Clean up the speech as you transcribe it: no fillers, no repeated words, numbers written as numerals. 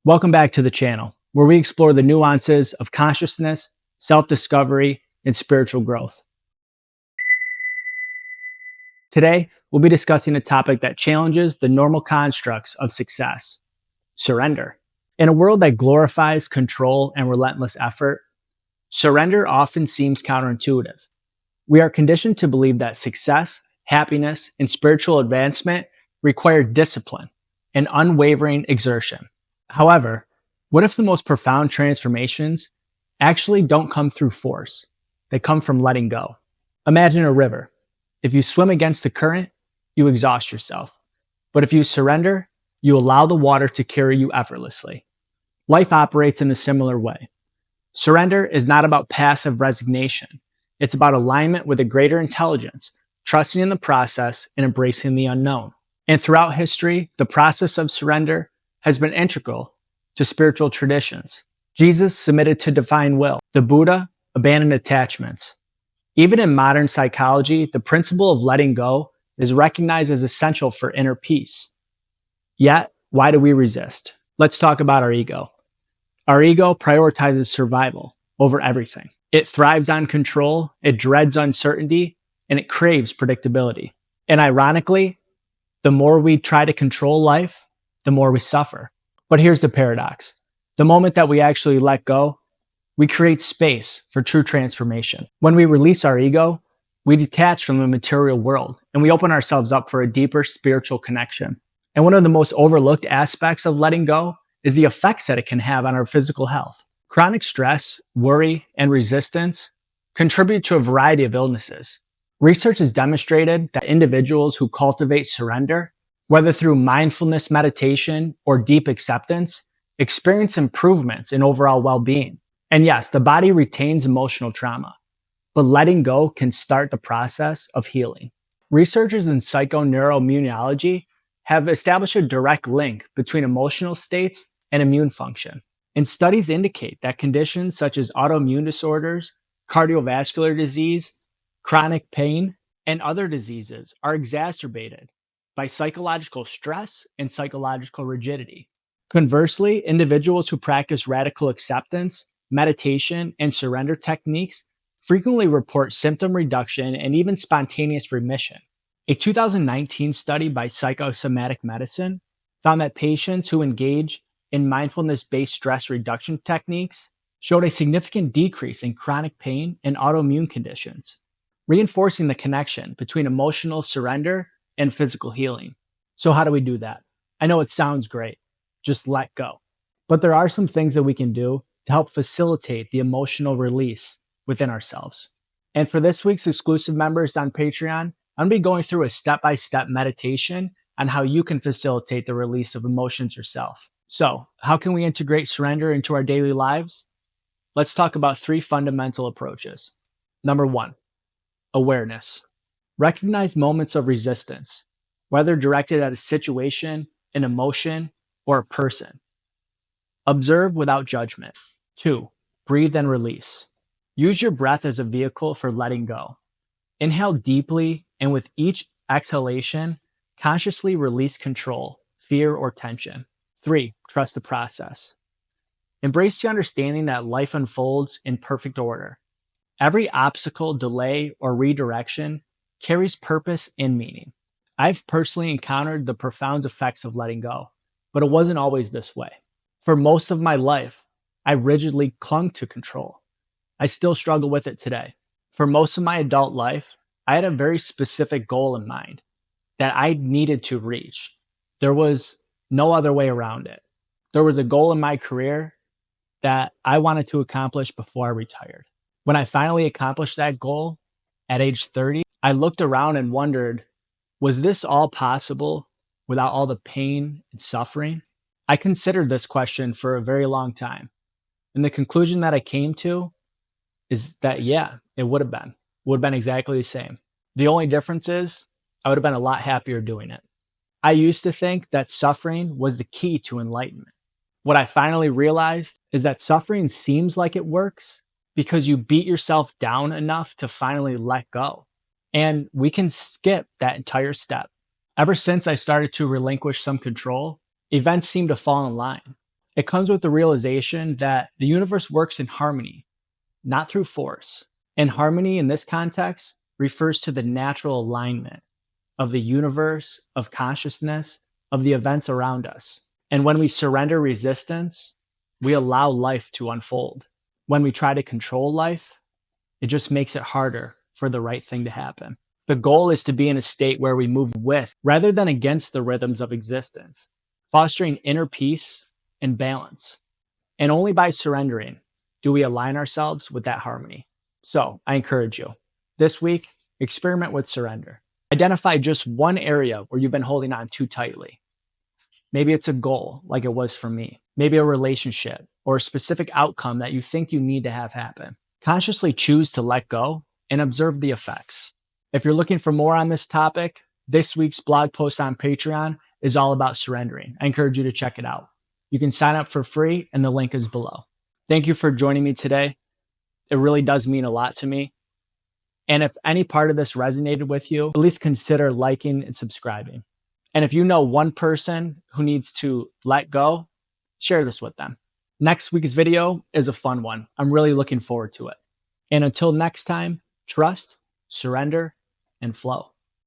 Welcome back to the channel, where we explore the nuances of consciousness, self-discovery, and spiritual growth. Today, we'll be discussing a topic that challenges the normal constructs of success: surrender. In a world that glorifies control and relentless effort, surrender often seems counterintuitive. We are conditioned to believe that success, happiness, and spiritual advancement require discipline and unwavering exertion. However, what if the most profound transformations actually don't come through force? They come from letting go. Imagine a river. If you swim against the current, you exhaust yourself. But if you surrender, you allow the water to carry you effortlessly. Life operates in a similar way. Surrender is not about passive resignation. It's about alignment with a greater intelligence, trusting in the process and embracing the unknown. And throughout history, the process of surrender has been integral to spiritual traditions. Jesus submitted to divine will. The Buddha abandoned attachments. Even in modern psychology, the principle of letting go is recognized as essential for inner peace. Yet, why do we resist? Let's talk about our ego. Our ego prioritizes survival over everything. It thrives on control, it dreads uncertainty, and it craves predictability. And ironically, the more we try to control life, the more we suffer. But here's the paradox. The moment that we actually let go, we create space for true transformation. When we release our ego, we detach from the material world and we open ourselves up for a deeper spiritual connection. And one of the most overlooked aspects of letting go is the effects that it can have on our physical health. Chronic stress, worry, and resistance contribute to a variety of illnesses. Research has demonstrated that individuals who cultivate surrender, whether through mindfulness meditation or deep acceptance, experience improvements in overall well-being. And yes, the body retains emotional trauma, but letting go can start the process of healing. Researchers in Psychoneuroimmunology have established a direct link between emotional states and immune function. And studies indicate that conditions such as autoimmune disorders, cardiovascular disease, chronic pain, and other diseases are exacerbated by psychological stress and psychological rigidity. Conversely, individuals who practice radical acceptance, meditation, and surrender techniques frequently report symptom reduction and even spontaneous remission. A 2019 study by psychosomatic medicine found that patients who engage in mindfulness-based stress reduction techniques showed a significant decrease in chronic pain and autoimmune conditions, reinforcing the connection between emotional surrender and physical healing. So how do we do that? I know it sounds great. Just let go. But there are some things that we can do to help facilitate the emotional release within ourselves. And for this week's exclusive members on Patreon, I'm going to be going through a step-by-step meditation on how you can facilitate the release of emotions yourself. So, how can we integrate surrender into our daily lives? Let's talk about 3 fundamental approaches. Number 1, awareness. Recognize moments of resistance, whether directed at a situation, an emotion, or a person. Observe without judgment. 2, breathe and release. Use your breath as a vehicle for letting go. Inhale deeply, and with each exhalation, consciously release control, fear, or tension. 3, trust the process. Embrace the understanding that life unfolds in perfect order. Every obstacle, delay, or redirection carries purpose and meaning. I've personally encountered the profound effects of letting go, but it wasn't always this way. For most of my life, I rigidly clung to control. I still struggle with it today. For most of my adult life, I had a very specific goal in mind that I needed to reach. There was no other way around it. There was a goal in my career that I wanted to accomplish before I retired. When I finally accomplished that goal at age 30, I looked around and wondered, was this all possible without all the pain and suffering? I considered this question for a very long time. And the conclusion that I came to is that, yeah, it would have been. Would have been exactly the same. The only difference is I would have been a lot happier doing it. I used to think that suffering was the key to enlightenment. What I finally realized is that suffering seems like it works because you beat yourself down enough to finally let go. And we can skip that entire step. Ever since I started to relinquish some control, events seem to fall in line. It comes with the realization that the universe works in harmony, not through force. And harmony in this context refers to the natural alignment of the universe, of consciousness, of the events around us. And when we surrender resistance, we allow life to unfold. When we try to control life, it just makes it harder for the right thing to happen. The goal is to be in a state where we move with rather than against the rhythms of existence, fostering inner peace and balance. And only by surrendering do we align ourselves with that harmony. So I encourage you, this week, experiment with surrender. Identify just one area where you've been holding on too tightly. Maybe it's a goal, like it was for me. Maybe a relationship or a specific outcome that you think you need to have happen. Consciously choose to let go and observe the effects. If you're looking for more on this topic, this week's blog post on Patreon is all about surrendering. I encourage you to check it out. You can sign up for free and the link is below. Thank you for joining me today. It really does mean a lot to me. And if any part of this resonated with you, at least consider liking and subscribing. And if you know one person who needs to let go, share this with them. Next week's video is a fun one. I'm really looking forward to it. And until next time, trust, surrender, and flow.